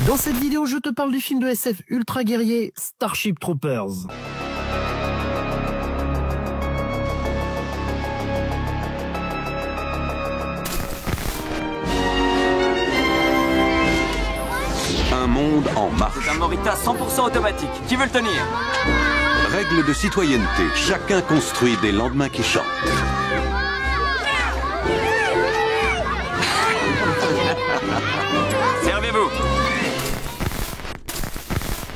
Dans cette vidéo, je te parle du film de SF ultra guerrier Starship Troopers. Un monde en marche. C'est un Morita 100% automatique. Qui veut le tenir? Règles de citoyenneté. Chacun construit des lendemains qui chantent. Servez-vous.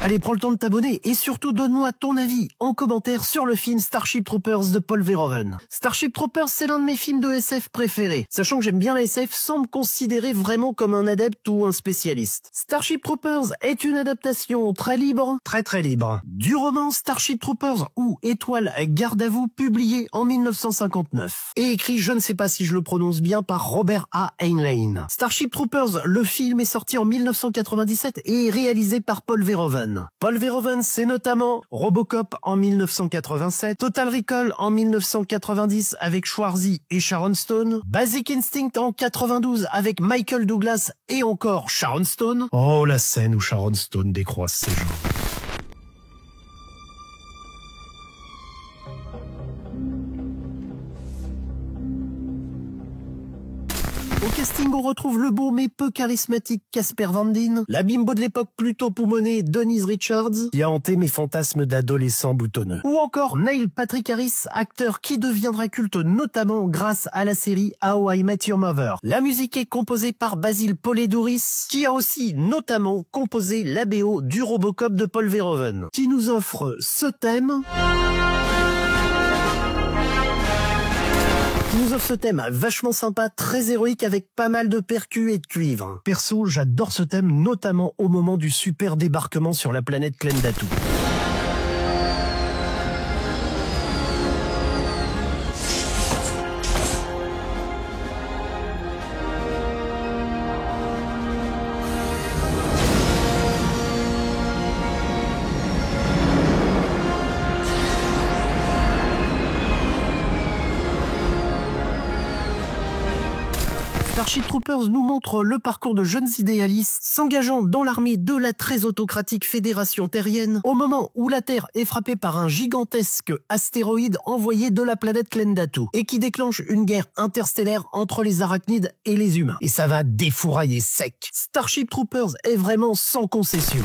Allez, prends le temps de t'abonner et surtout donne-moi ton avis en commentaire sur le film Starship Troopers de Paul Verhoeven. Starship Troopers, c'est l'un de mes films de SF préférés. Sachant que j'aime bien la SF sans me considérer vraiment comme un adepte ou un spécialiste. Starship Troopers est une adaptation très libre, très libre, du roman Starship Troopers ou Étoile garde à vous, publié en 1959. Et écrit, je ne sais pas si je le prononce bien, par Robert A. Heinlein. Starship Troopers, le film est sorti en 1997 et est réalisé par Paul Verhoeven. Paul Verhoeven, c'est notamment Robocop en 1987, Total Recall en 1990 avec Schwarzy et Sharon Stone, Basic Instinct en 92 avec Michael Douglas et encore Sharon Stone. Oh, la scène où Sharon Stone décroise ses jambes. Au casting, on retrouve le beau mais peu charismatique Casper Van Dien, la bimbo de l'époque plutôt poumonnée Denise Richards, qui a hanté mes fantasmes d'adolescent boutonneux. Ou encore Neil Patrick Harris, acteur qui deviendra culte notamment grâce à la série How I Met Your Mother. La musique est composée par Basil Poledouris, qui a aussi notamment composé la BO du Robocop de Paul Verhoeven, qui nous offre ce thème... nous offre ce thème vachement sympa, très héroïque avec pas mal de percus et de cuivre. Perso, j'adore ce thème, notamment au moment du super débarquement sur la planète Klendatu. Starship Troopers nous montre le parcours de jeunes idéalistes s'engageant dans l'armée de la très autocratique Fédération terrienne au moment où la Terre est frappée par un gigantesque astéroïde envoyé de la planète Klendatu et qui déclenche une guerre interstellaire entre les arachnides et les humains. Et ça va défourailler sec. Starship Troopers est vraiment sans concession.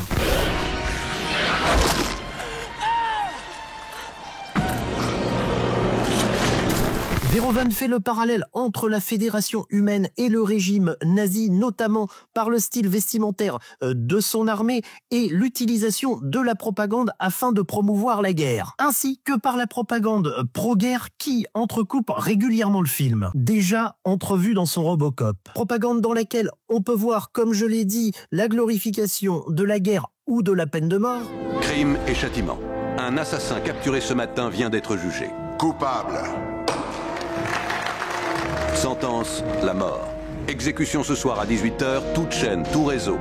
Verhoeven fait le parallèle entre la fédération humaine et le régime nazi, notamment par le style vestimentaire de son armée et l'utilisation de la propagande afin de promouvoir la guerre, ainsi que par la propagande pro-guerre qui entrecoupe régulièrement le film, déjà entrevue dans son Robocop. Propagande dans laquelle on peut voir, comme je l'ai dit, la glorification de la guerre ou de la peine de mort. Crime et châtiment. Un assassin capturé ce matin vient d'être jugé. Coupable. Sentence, la mort. Exécution ce soir à 18h, toute chaîne, tout réseau.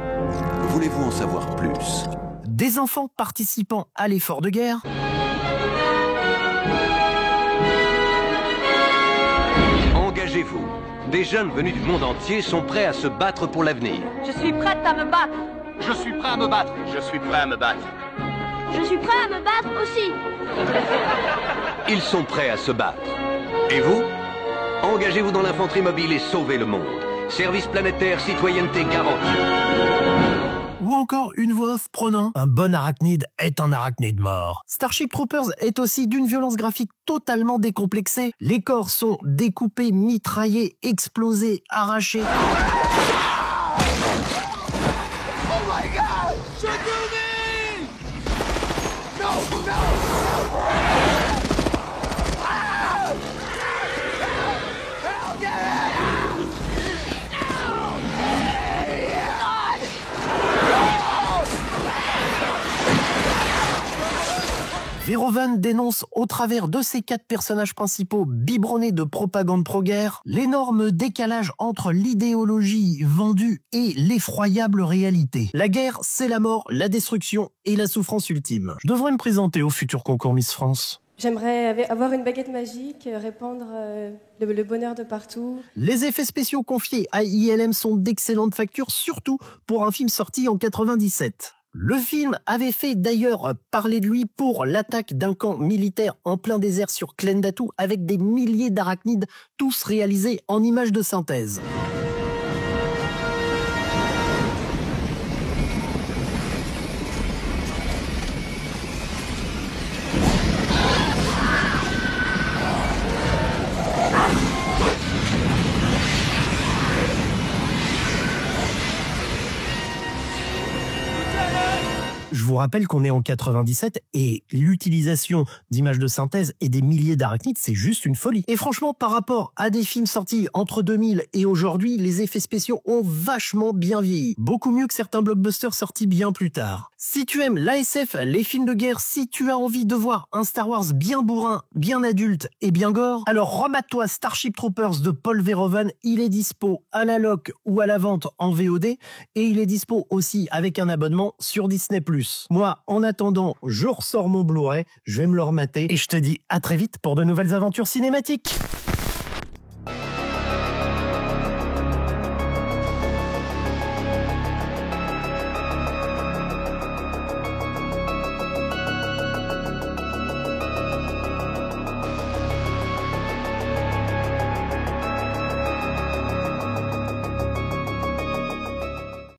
Voulez-vous en savoir plus? Des enfants participant à l'effort de guerre. Engagez-vous. Des jeunes venus du monde entier sont prêts à se battre pour l'avenir. Je suis prête à me battre. Je suis prêt à me battre. Je suis prêt à me battre. Je suis prêt à me battre aussi. Ils sont prêts à se battre. Et vous? Engagez-vous dans l'infanterie mobile et sauvez le monde. Service planétaire, citoyenneté garantie. Ou encore une voix off prenant « Un bon arachnide est un arachnide mort ». Starship Troopers est aussi d'une violence graphique totalement décomplexée. Les corps sont découpés, mitraillés, explosés, arrachés. Verhoeven dénonce au travers de ses 4 personnages principaux biberonnés de propagande pro-guerre l'énorme décalage entre l'idéologie vendue et l'effroyable réalité. La guerre, c'est la mort, la destruction et la souffrance ultime. Je devrais me présenter au futur concours Miss France. J'aimerais avoir une baguette magique, répandre le bonheur de partout. Les effets spéciaux confiés à ILM sont d'excellente facture, surtout pour un film sorti en 97. Le film avait fait d'ailleurs parler de lui pour l'attaque d'un camp militaire en plein désert sur Klendatu avec des milliers d'arachnides, tous réalisés en images de synthèse. Je vous rappelle qu'on est en 97 et l'utilisation d'images de synthèse et des milliers d'arachnides, c'est juste une folie. Et franchement, par rapport à des films sortis entre 2000 et aujourd'hui, les effets spéciaux ont vachement bien vieilli. Beaucoup mieux que certains blockbusters sortis bien plus tard. Si tu aimes l'ASF, les films de guerre, si tu as envie de voir un Star Wars bien bourrin, bien adulte et bien gore, alors remate-toi Starship Troopers de Paul Verhoeven. Il est dispo à la loc ou à la vente en VOD et il est dispo aussi avec un abonnement sur Disney+. Moi, en attendant, je ressors mon Blu-ray, je vais me le remater et je te dis à très vite pour de nouvelles aventures cinématiques.